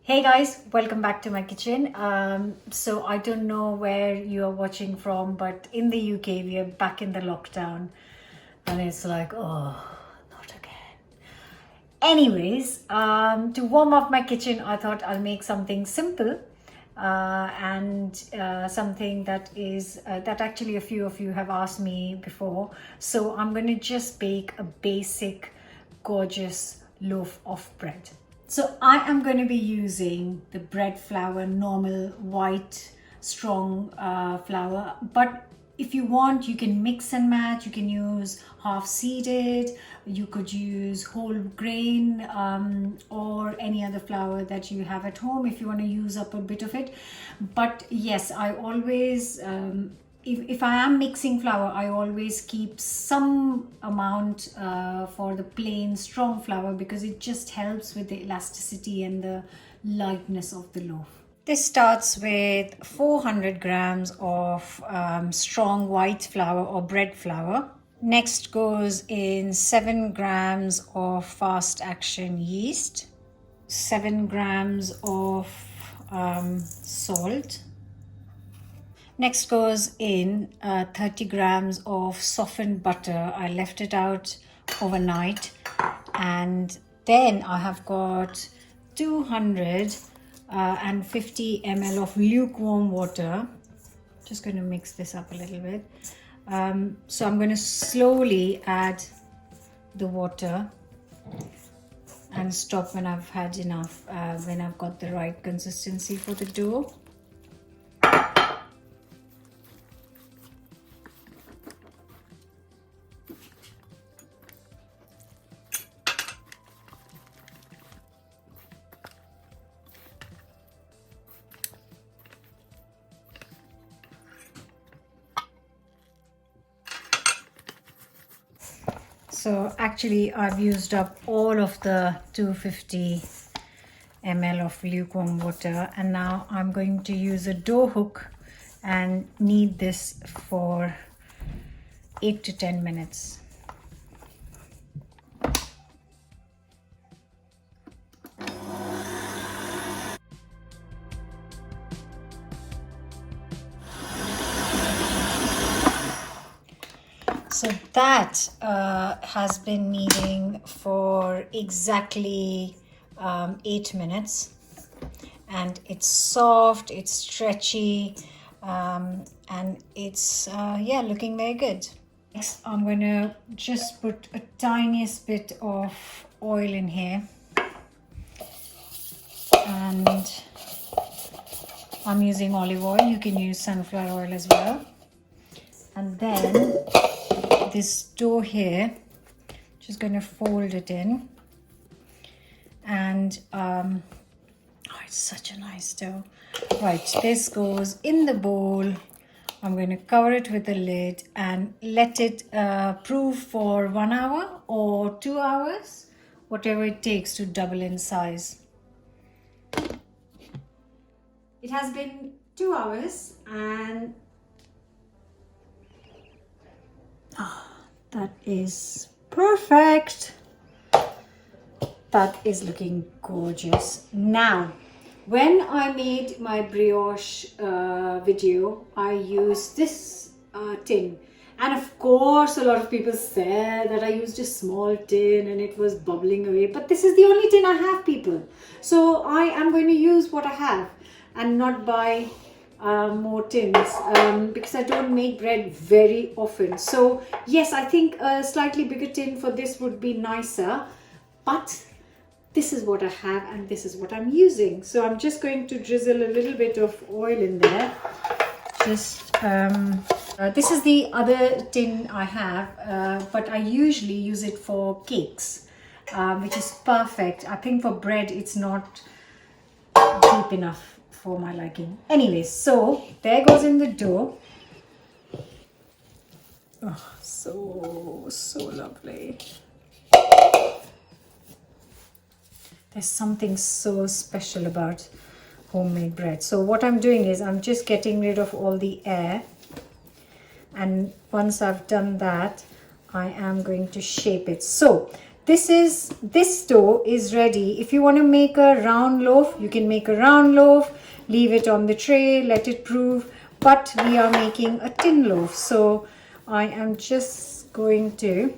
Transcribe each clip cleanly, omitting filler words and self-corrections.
Hey guys, welcome back to my kitchen. So I don't know where you are watching from, but in the UK we are back in the lockdown and it's like, oh, not again. Anyways, to warm up my kitchen, I thought I'll make something simple and something that is that actually a few of you have asked me before. So I'm going to just bake a basic, gorgeous loaf of bread. So I am going to be using the bread flour, normal white strong flour, but if you want you can mix and match. You can use half seeded, you could use whole grain, or any other flour that you have at home if you want to use up a bit of it. But yes, I always if I am mixing flour, I always keep some amount for the plain strong flour because it just helps with the elasticity and the lightness of the loaf. This starts with 400 grams of strong white flour or bread flour. Next goes in 7 grams of fast action yeast, 7 grams of salt. Next goes in 30 grams of softened butter. I left it out overnight. And then I have got 250 ml of lukewarm water. Just going to mix this up a little bit. So I'm going to slowly add the water and stop when I've had enough, when I've got the right consistency for the dough. So actually I've used up all of the 250 ml of lukewarm water, and now I'm going to use a dough hook and knead this for 8 to 10 minutes. So that has been kneading for exactly 8 minutes, and it's soft, it's stretchy, and it's looking very good. Next, I'm going to just put a tiniest bit of oil in here, and I'm using olive oil. You can use sunflower oil as well. And then this dough here, just going to fold it in, and it's such a nice dough. Right, this goes in the bowl. I'm going to cover it with a lid and let it proof for 1 hour or 2 hours, whatever it takes to double in size. It has been 2 hours, and that is perfect. That is looking gorgeous. Now, when I made my brioche video, I used this tin. And of course, a lot of people said that I used a small tin and it was bubbling away. But this is the only tin I have, people. So I am going to use what I have and not buy more tins because I don't make bread very often. So yes, I think a slightly bigger tin for this would be nicer, but this is what I have and this is what I'm using. So I'm just going to drizzle a little bit of oil in there. Just this is the other tin I have, but I usually use it for cakes, which is perfect. I think for bread it's not deep enough for my liking. Anyways, so there goes in the dough. Oh, so lovely. There's something so special about homemade bread. So what I'm doing is I'm just getting rid of all the air, and once I've done that, I am going to shape it. So This dough is ready. If you want to make a round loaf, you can make a round loaf, leave it on the tray, let it prove. But we are making a tin loaf, so I am just going to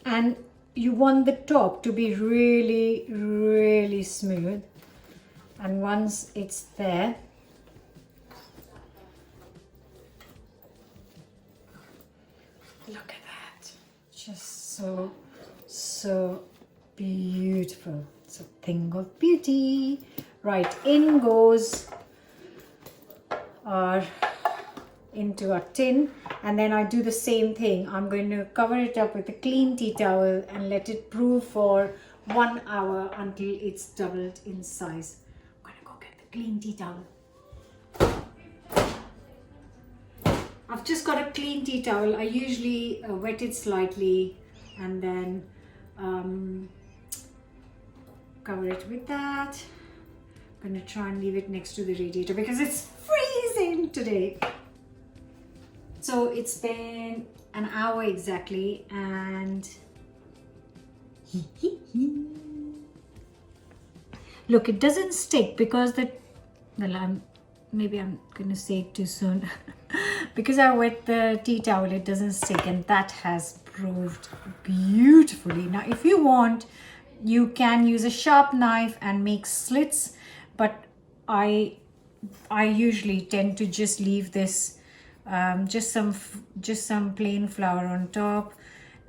and you want the top to be really smooth, and once it's there, look at that, just so beautiful. It's a thing of beauty. Right, in goes our into a tin, and then I do the same thing. I'm going to cover it up with a clean tea towel and let it brew for 1 hour until it's doubled in size. I'm going to go get the clean tea towel. I've just got a clean tea towel. I usually wet it slightly and then cover it with that. I'm going to try and leave it next to the radiator because it's freezing today. So it's been an hour exactly, and look, it doesn't stick because maybe I'm going to say it too soon. Because I wet the tea towel, it doesn't stick, and that has proved beautifully. Now, if you want, you can use a sharp knife and make slits, but I usually tend to just leave this just some plain flour on top,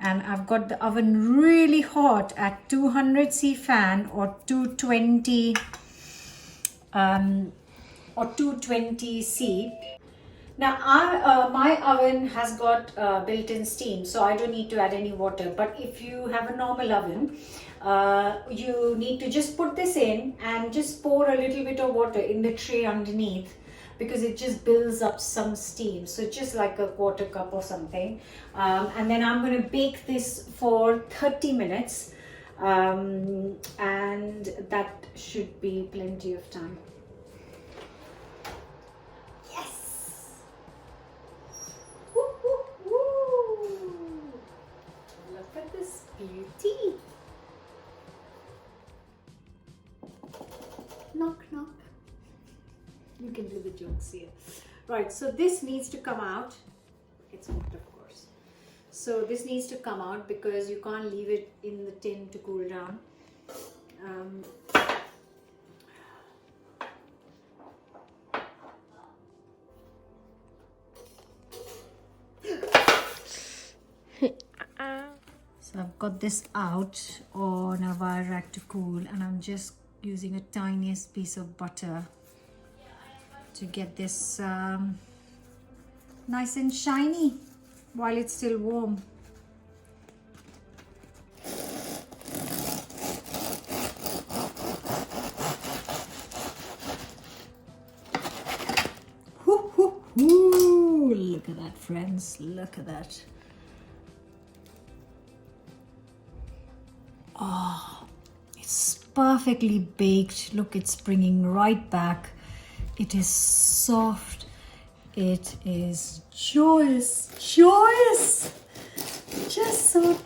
and I've got the oven really hot at 200C fan or 220 or 220C. Now my oven has got built-in steam, so I don't need to add any water. But if you have a normal oven, you need to just put this in and just pour a little bit of water in the tray underneath, because it just builds up some steam. So just like a quarter cup or something. And then I'm going to bake this for 30 minutes. And that should be plenty of time. Yes! Woo, woo, woo. Look at this beauty. Knock, knock. You can do the jokes here. Right, so this needs to come out. It's hot, of course. So this needs to come out because you can't leave it in the tin to cool down. So I've got this out on a wire rack to cool, and I'm just using a tiniest piece of butter to get this nice and shiny while it's still warm. Whoo, whoo, whoo. Look at that, friends, look at that. Oh, it's perfectly baked. Look, it's springing right back. It is soft. It is joyous. Just so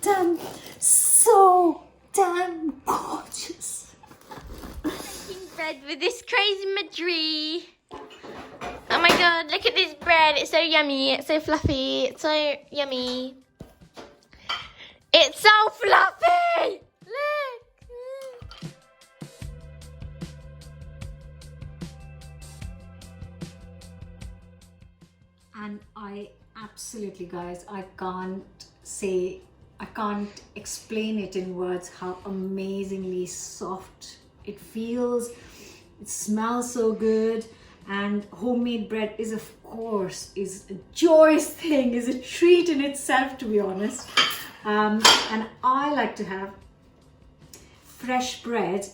damn gorgeous. Making bread with this crazy Madri. Oh my god, look at this bread. It's so yummy. It's so fluffy. It's so yummy. It's so fluffy. Look. And I absolutely, guys, I can't explain it in words how amazingly soft it feels. It smells so good, and homemade bread is, of course, is a joyous thing, is a treat in itself, to be honest. And I like to have fresh bread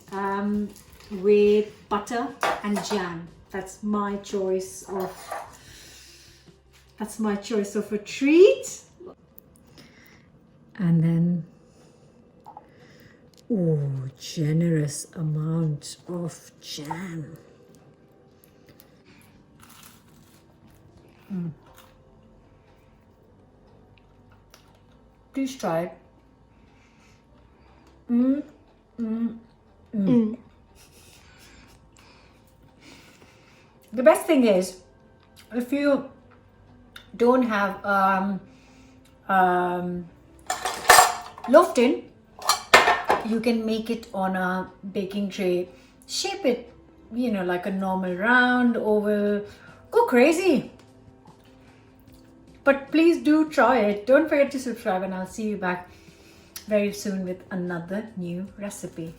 with butter and jam. That's my choice of a treat. And then, oh, generous amount of jam. Please try it. The best thing is, if you don't have loaf tin, you can make it on a baking tray. Shape it, like a normal round, oval. Go crazy. But please do try it. Don't forget to subscribe, and I'll see you back very soon with another new recipe.